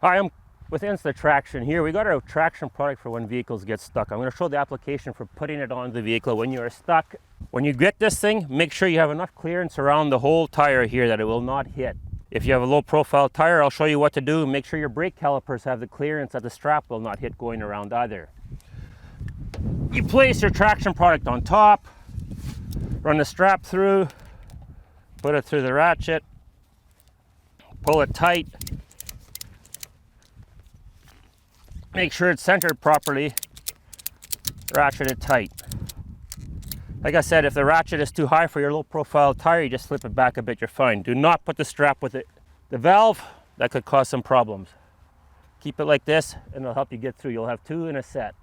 Hi, I'm with Instatraction here. We got our traction product for when vehicles get stuck. I'm going to show the application for putting it on the vehicle when you are stuck. When you get this thing, make sure you have enough clearance around the whole tire here that it will not hit. If you have a low profile tire, I'll show you what to do. Make sure your brake calipers have the clearance that the strap will not hit going around either. You place your traction product on top, run the strap through, put it through the ratchet, pull it tight. Make sure it's centered properly, ratchet it tight. Like I said, if the ratchet is too high for your low profile tire, you just slip it back a bit, you're fine. Do not put the strap with it. The valve, that could cause some problems. Keep it like this and it'll help you get through. You'll have two in a set.